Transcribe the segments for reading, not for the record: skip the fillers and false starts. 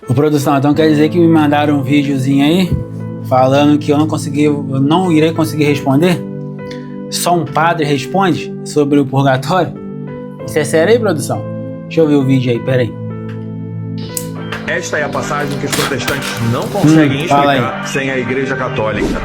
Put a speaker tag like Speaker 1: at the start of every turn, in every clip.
Speaker 1: Ô, produção, então quer dizer que me mandaram um videozinho aí falando que eu não irei conseguir responder? Só um padre responde sobre o purgatório? Isso é sério aí, produção? Deixa eu ver o vídeo aí, peraí.
Speaker 2: Esta é a passagem que os protestantes não conseguem explicar sem a Igreja Católica.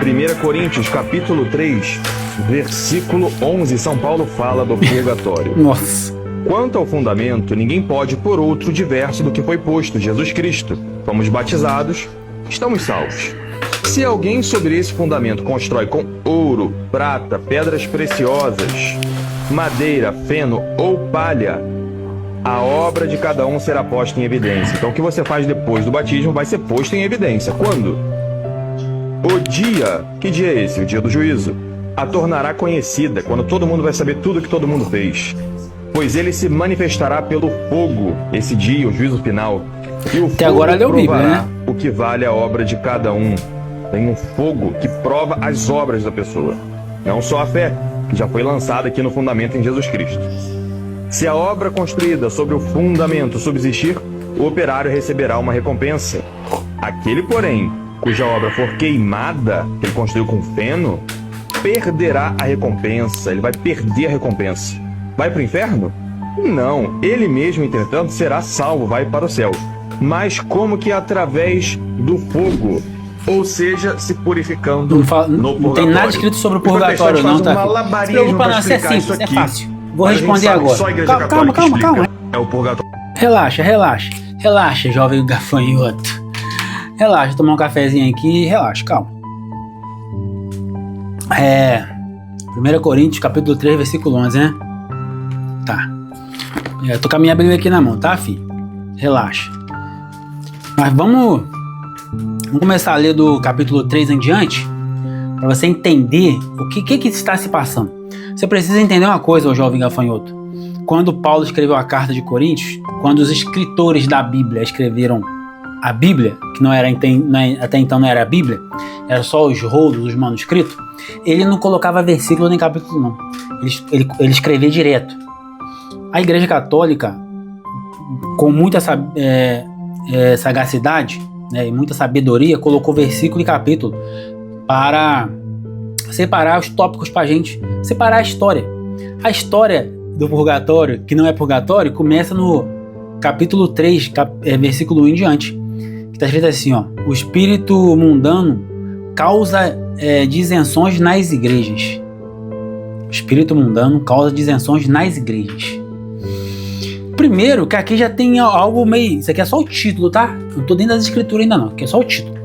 Speaker 2: 1 Coríntios, capítulo 3, versículo 11, São Paulo fala do purgatório.
Speaker 1: Nossa.
Speaker 2: Quanto ao fundamento, ninguém pode pôr outro diverso do que foi posto, Jesus Cristo. Fomos batizados, estamos salvos. Se alguém sobre esse fundamento constrói com ouro, prata, pedras preciosas, madeira, feno ou palha, a obra de cada um será posta em evidência. Então o que você faz depois do batismo vai ser posto em evidência. Quando? O dia, que dia é esse? O dia do juízo. A tornará conhecida, quando todo mundo vai saber tudo que todo mundo fez. Pois ele se manifestará pelo fogo, esse dia, o juízo final. E o
Speaker 1: até
Speaker 2: fogo
Speaker 1: agora leu Bíblia,
Speaker 2: provará
Speaker 1: né?
Speaker 2: o que vale a obra de cada um. Tem um fogo que prova as obras da pessoa. Não só a fé, que já foi lançada aqui no fundamento em Jesus Cristo. Se a obra construída sobre o fundamento subsistir, o operário receberá uma recompensa. Aquele, porém, cuja obra for queimada, que ele construiu com feno, perderá a recompensa. Ele vai perder a recompensa. Vai para o inferno? Não. Ele mesmo, entretanto, será salvo, vai para o céu. Mas como que através do fogo, ou seja, se purificando no purgatório.
Speaker 1: Não tem nada escrito sobre o purgatório, não, tá?
Speaker 2: Não se preocupa,
Speaker 1: não, isso é simples, é fácil. Vou
Speaker 2: Mas
Speaker 1: responder agora.
Speaker 2: Só a Igreja Católica explica. É o purgatório.
Speaker 1: Relaxa, jovem gafanhoto. Relaxa, tomar um cafezinho aqui, relaxa, calma. 1 Coríntios, capítulo 3, versículo 11, né? Tá. Eu tô com a minha Bíblia aqui na mão, tá, filho? Relaxa. Mas vamos começar a ler do capítulo 3 em diante, para você entender o que está se passando. Você precisa entender uma coisa, ô jovem gafanhoto. Quando Paulo escreveu a carta de Coríntios, quando os escritores da Bíblia escreveram a Bíblia, que até então não era a Bíblia, era só os rolos, os manuscritos, ele não colocava versículo nem capítulo, não. Ele escrevia direto. A Igreja Católica, com muita sagacidade, né, e muita sabedoria, colocou versículo e capítulo para separar os tópicos para a gente, separar a história. A história do purgatório, que não é purgatório, começa no capítulo 3, versículo 1 em diante, que está escrito assim, ó: o espírito mundano causa disenções nas igrejas. O espírito mundano causa disenções nas igrejas. Primeiro, que aqui já tem algo meio... Isso aqui é só o título, tá? Não tô dentro das escrituras ainda não, aqui é só o título.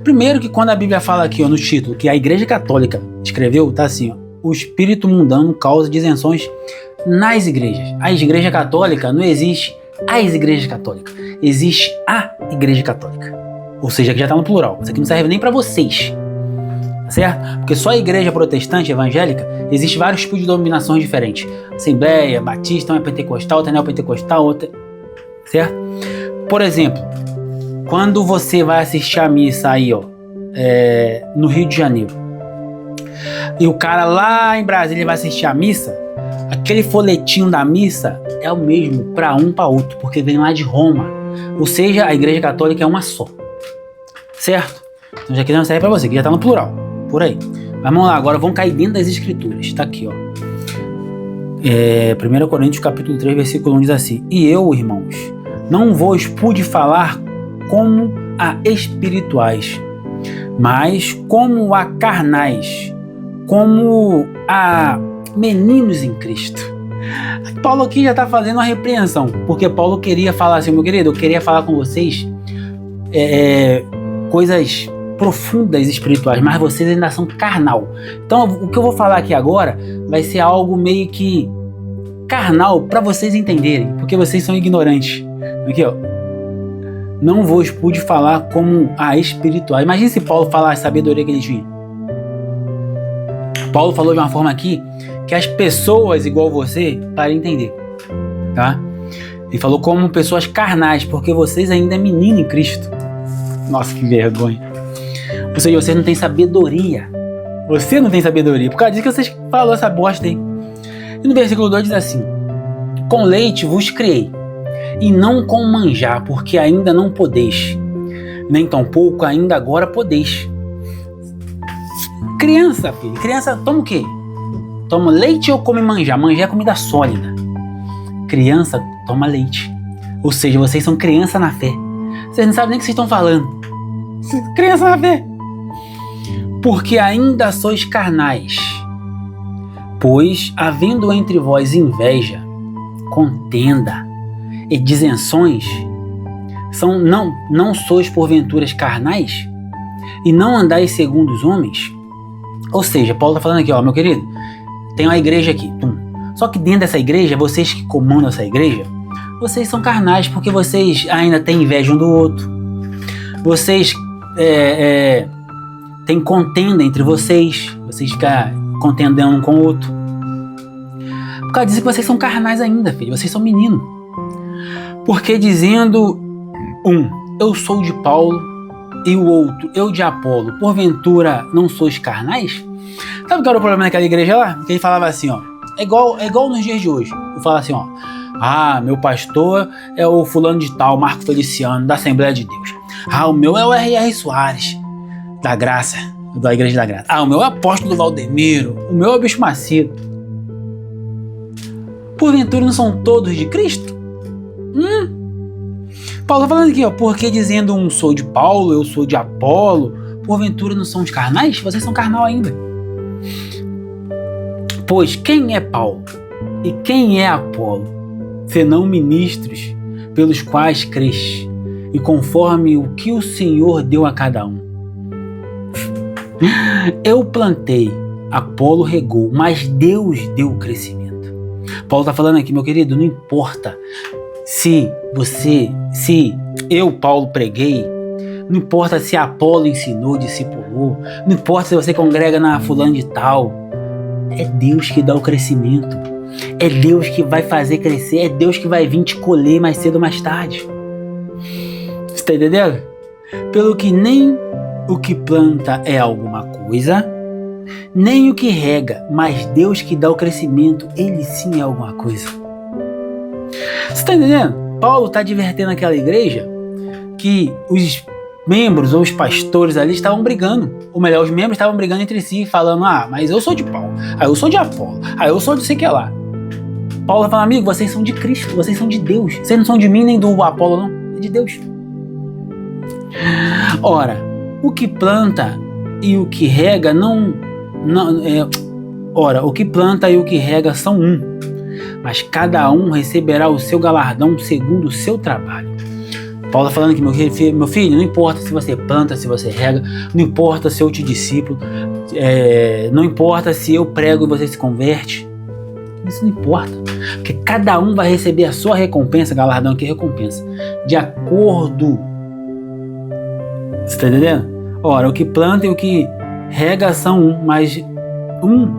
Speaker 1: Primeiro que quando a Bíblia fala aqui, ó, no título, que a Igreja Católica escreveu, tá assim, ó: o espírito mundano causa disenções nas igrejas. A Igreja Católica não existe as igrejas católicas, existe a Igreja Católica. Ou seja, que já tá no plural. Isso aqui não serve nem para vocês, tá certo? Porque só a igreja protestante evangélica, existe vários tipos de denominações diferentes. Assembleia, Batista, uma é pentecostal, outra é neopentecostal, outra... certo? Por exemplo, quando você vai assistir a missa aí, ó, no Rio de Janeiro, e o cara lá em Brasília vai assistir a missa, aquele folhetinho da missa é o mesmo para um para outro, porque vem lá de Roma. Ou seja, a Igreja Católica é uma só, certo? Então já que não serve para você, que já tá no plural, por aí. Mas vamos lá, agora vamos cair dentro das escrituras, tá aqui, ó. 1 Coríntios capítulo 3, versículo 1 diz assim: e eu, irmãos, não vos pude falar como a espirituais, mas como a carnais, como a meninos em Cristo. Paulo aqui já está fazendo uma repreensão, porque Paulo queria falar assim: meu querido, eu queria falar com vocês coisas profundas espirituais, mas vocês ainda são carnal. Então o que eu vou falar aqui agora vai ser algo meio que carnal para vocês entenderem, porque vocês são ignorantes. Aqui, ó: não vos pude falar como a espirituais. Imagina se Paulo falasse a sabedoria que ele tinha. Paulo falou de uma forma aqui que as pessoas igual você para entender, tá? Ele falou como pessoas carnais, porque vocês ainda é menino em Cristo. Nossa, que vergonha. Ou seja, vocês não têm sabedoria. Você não tem sabedoria. Por causa disso que vocês falaram essa bosta aí. E no versículo 2 diz assim: com leite vos criei, e não com manjar, porque ainda não podeis, nem tampouco ainda agora podeis. Criança, filho, criança toma o quê? Toma leite ou come manjar? Manjar é comida sólida. Criança toma leite. Ou seja, vocês são criança na fé. Vocês não sabem nem o que vocês estão falando. Criança na fé. Porque ainda sois carnais. Pois, havendo entre vós inveja, contenda e disenções, não sois porventuras carnais? E não andais segundo os homens? Ou seja, Paulo está falando aqui, ó, meu querido, tem uma igreja aqui. Só que dentro dessa igreja, vocês que comandam essa igreja, vocês são carnais porque vocês ainda têm inveja um do outro. Vocês têm contenda entre vocês. Vocês ficam contendendo um com o outro. Por causa disso que vocês são carnais ainda, filho. Vocês são meninos. Porque dizendo eu sou de Paulo, e o outro, eu de Apolo, porventura não sois carnais? Sabe qual era o problema daquela igreja lá? Que ele falava assim, ó. É igual nos dias de hoje. Eu falo assim, ó. Meu pastor é o fulano de tal, Marco Feliciano, da Assembleia de Deus. O meu é o R.R. Soares, da Graça, da Igreja da Graça. O meu é o apóstolo Valdemiro, o meu é o Bispo Macedo. Porventura não são todos de Cristo? Paulo está falando aqui, ó, porque dizendo sou de Paulo, eu sou de Apolo, porventura não são os carnais? Vocês são carnal ainda. Pois quem é Paulo e quem é Apolo, senão ministros pelos quais cresce, e conforme o que o Senhor deu a cada um? Eu plantei, Apolo regou, mas Deus deu o crescimento. Paulo está falando aqui, meu querido, não importa se eu, Paulo, preguei, não importa se Apolo ensinou, discipulou, não importa se você congrega na fulana de tal, é Deus que dá o crescimento, é Deus que vai fazer crescer, é Deus que vai vir te colher mais cedo ou mais tarde. Você está entendendo? Pelo que nem o que planta é alguma coisa, nem o que rega, mas Deus que dá o crescimento, ele sim é alguma coisa. Você está entendendo? Paulo está advertendo aquela igreja que os membros ou os pastores ali estavam brigando. Ou melhor, os membros estavam brigando entre si, falando, mas eu sou de Paulo, eu sou de Apolo, eu sou de sei que lá. Paulo vai falar, amigo, vocês são de Cristo, vocês são de Deus. Vocês não são de mim nem do Apolo, não. É de Deus. Ora, o que planta e o que rega o que planta e o que rega são mas cada um receberá o seu galardão segundo o seu trabalho. Paulo está falando aqui, meu filho, não importa se você planta, se você rega, não importa se eu te discipulo, não importa se eu prego e você se converte, isso não importa, porque cada um vai receber a sua recompensa, galardão aqui, recompensa, de acordo. Você está entendendo? Ora, o que planta e o que rega são mas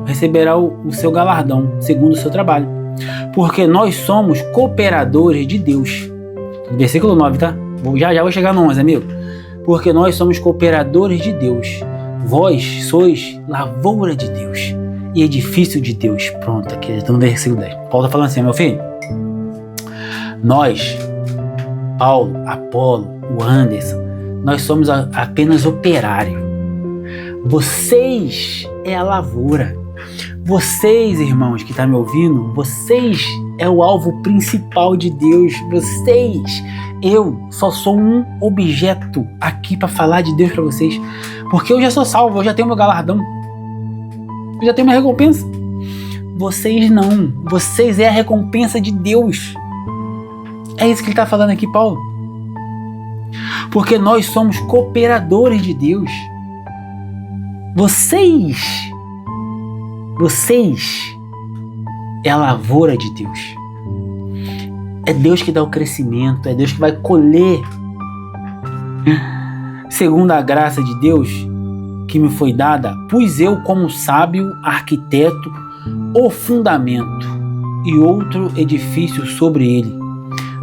Speaker 1: receberá o seu galardão segundo o seu trabalho. Porque nós somos cooperadores de Deus. Versículo 9, tá? Já vou chegar no 11, amigo. Porque nós somos cooperadores de Deus. Vós sois lavoura de Deus e edifício de Deus. Pronto, aqui estamos no versículo 10. Paulo está falando assim, meu filho. Nós, Paulo, Apolo, o Anderson, nós somos apenas operário. Vocês é a lavoura. Vocês, irmãos que estão me ouvindo, vocês é o alvo principal de Deus. Vocês, eu só sou um objeto aqui para falar de Deus para vocês. Porque eu já sou salvo, eu já tenho meu galardão. Eu já tenho minha recompensa. Vocês não. Vocês é a recompensa de Deus. É isso que ele está falando aqui, Paulo. Porque nós somos cooperadores de Deus. Vocês é a lavoura de Deus. É Deus que dá o crescimento, é Deus que vai colher. Segundo a graça de Deus que me foi dada, pus eu como sábio arquiteto o fundamento e outro edifício sobre ele.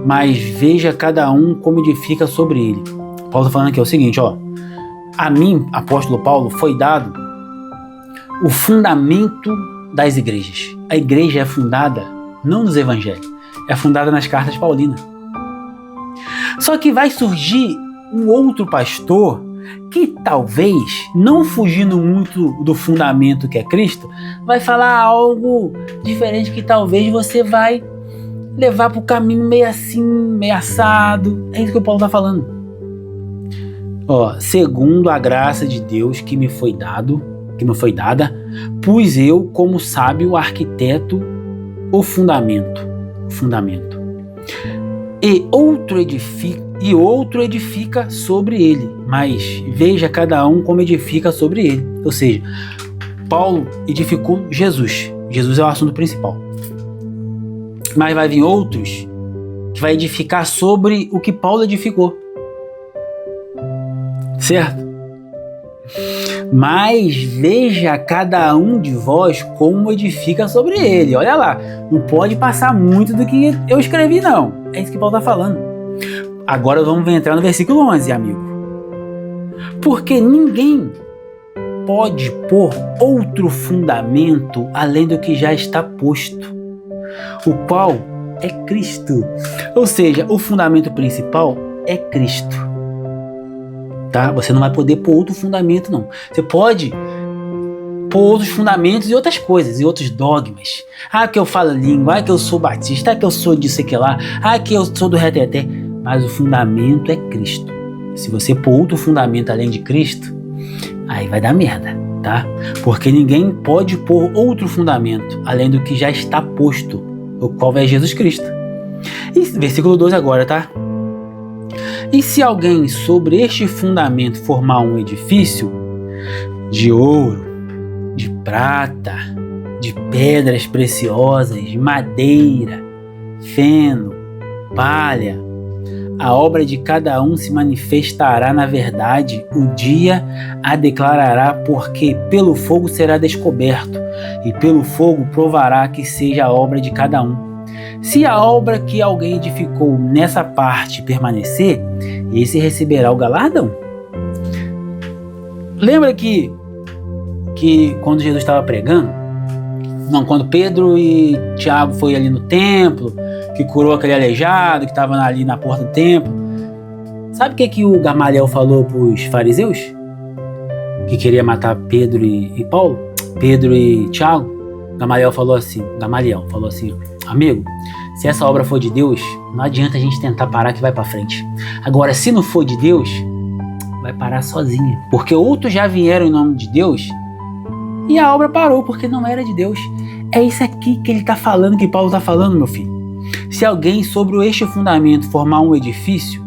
Speaker 1: Mas veja cada um como edifica sobre ele. Paulo está falando aqui o seguinte, ó. A mim, apóstolo Paulo, foi dado o fundamento das igrejas. A igreja é fundada não nos evangelhos, é fundada nas cartas paulinas. Só que vai surgir um outro pastor que talvez, não fugindo muito do fundamento que é Cristo, vai falar algo diferente que talvez você vai levar para o caminho meio assim, meio assado. É isso que o Paulo está falando. Segundo a graça de Deus que me foi dada, pus eu como sábio arquiteto o fundamento. E outro edifica sobre ele, mas veja cada um como edifica sobre ele. Ou seja, Paulo edificou Jesus. Jesus é o assunto principal. Mas vai vir outros que vai edificar sobre o que Paulo edificou. Certo? Mas veja cada um de vós como edifica sobre ele. Olha lá, não pode passar muito do que eu escrevi, não. É isso que Paulo está falando. Agora vamos entrar no versículo 11, amigo. Porque ninguém pode pôr outro fundamento além do que já está posto, o qual é Cristo. Ou seja, o fundamento principal é Cristo. Tá? Você não vai poder pôr outro fundamento, não. Você pode pôr outros fundamentos e outras coisas, e outros dogmas. Que eu falo língua, que eu sou batista, que eu sou disso e que lá, que eu sou do reteté. Mas o fundamento é Cristo. Se você pôr outro fundamento além de Cristo, aí vai dar merda, tá? Porque ninguém pode pôr outro fundamento além do que já está posto, o qual é Jesus Cristo. E versículo 12 agora, tá? E se alguém sobre este fundamento formar um edifício de ouro, de prata, de pedras preciosas, de madeira, feno, palha, a obra de cada um se manifestará na verdade, o dia a declarará, porque pelo fogo será descoberto, e pelo fogo provará que seja a obra de cada um. Se a obra que alguém edificou nessa parte permanecer, esse receberá o galardão. Lembra que quando Jesus estava pregando, quando Pedro e Tiago foi ali no templo, que curou aquele aleijado que estava ali na porta do templo, sabe o que o Gamaliel falou para os fariseus? Que queria matar Pedro e Paulo? Pedro e Tiago? Gamaliel falou assim, amigo, se essa obra for de Deus, não adianta a gente tentar parar que vai para frente. Agora, se não for de Deus, vai parar sozinha. Porque outros já vieram em nome de Deus e a obra parou porque não era de Deus. É isso aqui que ele está falando, que Paulo está falando, meu filho. Se alguém sobre este fundamento formar um edifício,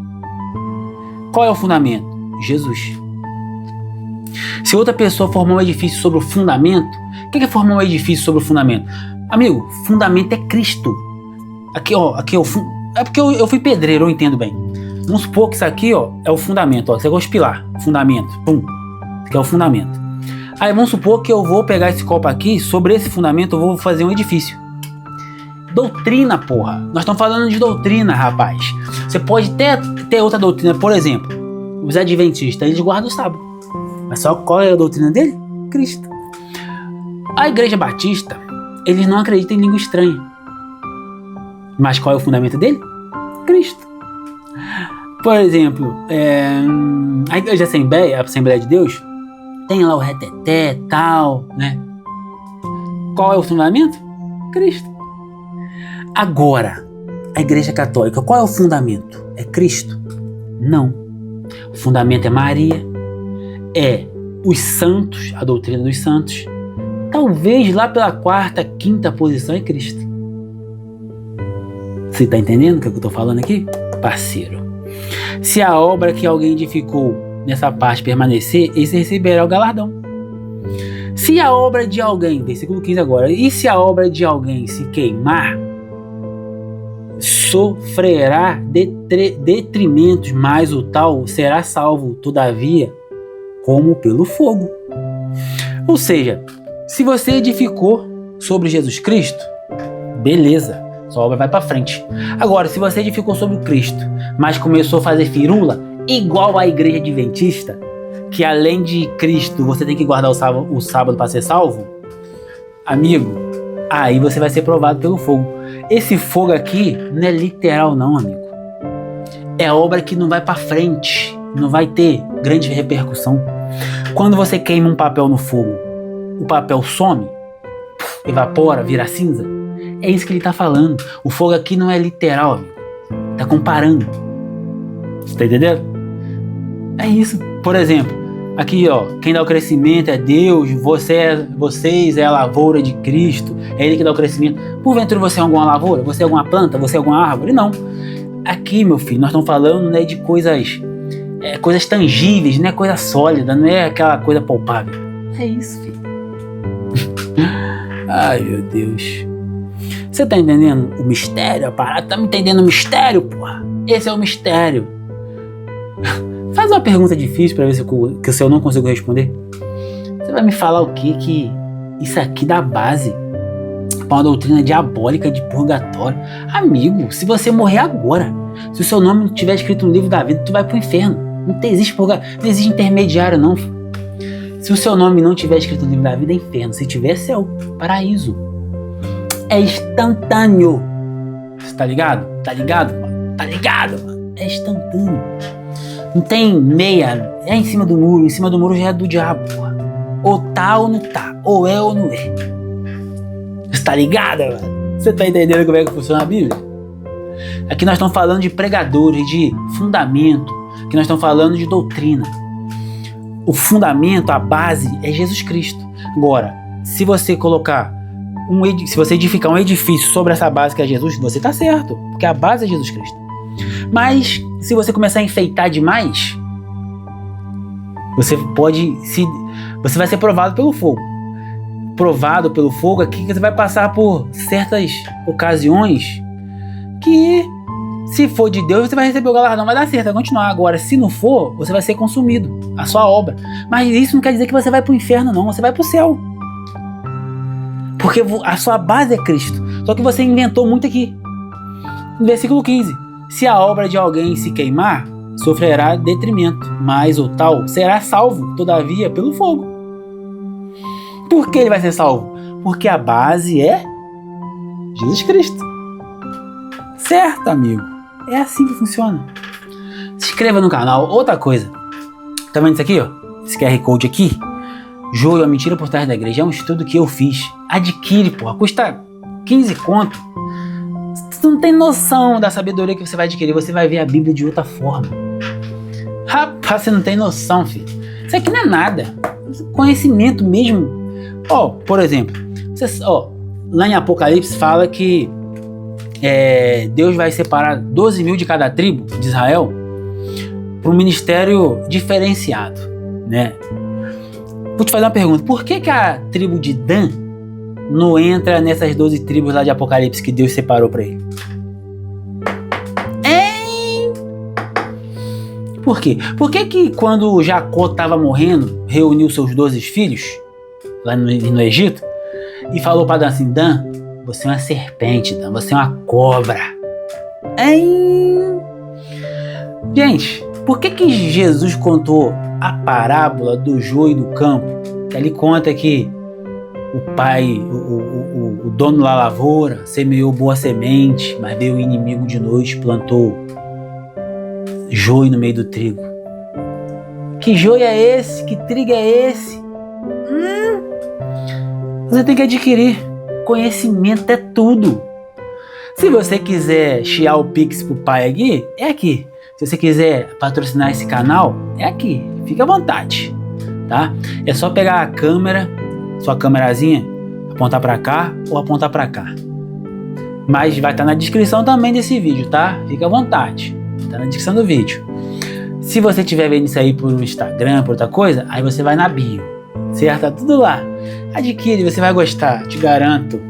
Speaker 1: qual é o fundamento? Jesus. Se outra pessoa formar um edifício sobre o fundamento, o que é formar um edifício sobre o fundamento? Amigo, fundamento é Cristo. Aqui é porque eu fui pedreiro, eu entendo bem. Vamos supor que isso aqui, é o fundamento. Você gosta de pilar, fundamento, pum, que é o fundamento. Aí vamos supor que eu vou pegar esse copo aqui, sobre esse fundamento eu vou fazer um edifício. Doutrina, porra. Nós estamos falando de doutrina, rapaz. Você pode ter outra doutrina, por exemplo, os adventistas, eles guardam o sábado. Mas só qual é a doutrina dele? Cristo. A igreja batista, eles não acreditam em língua estranha. Mas qual é o fundamento dele? Cristo. Por exemplo, a igreja a Assembleia de Deus, tem lá o reteté, tal, né? Qual é o fundamento? Cristo. Agora, a igreja católica, qual é o fundamento? É Cristo? Não. O fundamento é Maria, é os santos, a doutrina dos santos. Talvez lá pela quarta, quinta posição é Cristo. Você está entendendo o que eu estou falando aqui? Parceiro. Se a obra que alguém edificou nessa parte permanecer, esse receberá o galardão. Se a obra de alguém, versículo 15 agora, e se a obra de alguém se queimar, sofrerá detrimentos, mas o tal será salvo, todavia, como pelo fogo. Ou seja, se você edificou sobre Jesus Cristo, beleza, sua obra vai para frente. Agora, se você edificou sobre Cristo, mas começou a fazer firula, igual a igreja adventista, que além de Cristo você tem que guardar o sábado para ser salvo, amigo, aí você vai ser provado pelo fogo. Esse fogo aqui não é literal não, amigo. é obra que não vai para frente, não vai ter grande repercussão. Quando você queima um papel no fogo, o papel some, evapora, vira cinza. É isso que ele tá falando. O fogo aqui não é literal, amigo. Tá comparando. Você tá entendendo? É isso. Por exemplo, aqui ó, quem dá o crescimento é Deus, vocês é a lavoura de Cristo, é Ele que dá o crescimento. Porventura você é alguma lavoura? Você é alguma planta? Você é alguma árvore? Não. Aqui, meu filho, nós estamos falando, né, de coisas tangíveis, não é coisa sólida, não é aquela coisa palpável. É isso, filho. Ai, meu Deus. Você tá entendendo o mistério? A parada, tá me entendendo o mistério, porra? Esse é o mistério. Faz uma pergunta difícil pra ver se eu não consigo responder. Você vai me falar o quê? Que isso aqui dá base pra uma doutrina diabólica de purgatório. Amigo, se você morrer agora, se o seu nome não tiver escrito no livro da vida, tu vai pro inferno. Não existe purgatório, não existe intermediário, não. Se o seu nome não tiver escrito no livro da vida, é inferno. Se tiver, é céu, paraíso. É instantâneo. Você tá ligado? Tá ligado, mano? Tá ligado, mano? É instantâneo. Não tem meia. É em cima do muro. Em cima do muro já é do diabo, porra. Ou tá ou não tá. Ou é ou não é. Você tá ligado, mano? Você tá entendendo como é que funciona a Bíblia? Aqui nós estamos falando de pregadores, de fundamento. Aqui nós estamos falando de doutrina. O fundamento, a base é Jesus Cristo. Agora, se você colocar se você edificar um edifício sobre essa base que é Jesus, você tá certo, porque a base é Jesus Cristo. Mas se você começar a enfeitar demais, você vai ser provado pelo fogo. Provado pelo fogo aqui, que você vai passar por certas ocasiões que, se for de Deus, você vai receber o galardão, vai dar certo, vai continuar. Agora, se não for, você vai ser consumido, a sua obra. Mas isso não quer dizer que você vai pro inferno, não, você vai pro céu. Porque a sua base é Cristo. Só que você inventou muito aqui. No versículo 15. Se a obra de alguém se queimar, sofrerá detrimento, mas o tal será salvo, todavia, pelo fogo. Por que ele vai ser salvo? Porque a base é Jesus Cristo. Certo, amigo? É assim que funciona. Se inscreva no canal. Outra coisa. Tá vendo isso aqui, ó? Esse QR Code aqui. Joio, a mentira por trás da igreja. É um estudo que eu fiz. Adquire, porra. Custa 15 conto. Você não tem noção da sabedoria que você vai adquirir. Você vai ver a Bíblia de outra forma. Rapaz, você não tem noção, filho. Isso aqui não é nada. Conhecimento mesmo. Ó, por exemplo. Lá em Apocalipse fala que Deus vai separar 12 mil de cada tribo de Israel para um ministério diferenciado, né? Vou te fazer uma pergunta. Por que a tribo de Dan não entra nessas 12 tribos lá de Apocalipse que Deus separou para ele? Por quê? Por que quando Jacó estava morrendo, reuniu seus 12 filhos lá no Egito e falou para Dan assim: Dan, você é uma serpente, Dan, você é uma cobra. Gente, por que Jesus contou a parábola do joio e do campo? Que ali conta que o pai, o dono da lavoura, semeou boa semente, mas veio o inimigo de noite, plantou joio no meio do trigo. Que joio é esse? Que trigo é esse? Você tem que adquirir. Conhecimento é tudo. Se você quiser chiar o Pix pro pai aqui, é aqui. Se você quiser patrocinar esse canal, é aqui. Fica à vontade, tá? É só pegar a câmera, sua câmerazinha, apontar pra cá ou apontar pra cá. Mas vai estar na descrição também desse vídeo, tá? Fica à vontade. Tá na descrição do vídeo. Se você estiver vendo isso aí por Instagram, por outra coisa, aí você vai na bio, certo? Tá tudo lá. Adquire, você vai gostar, te garanto.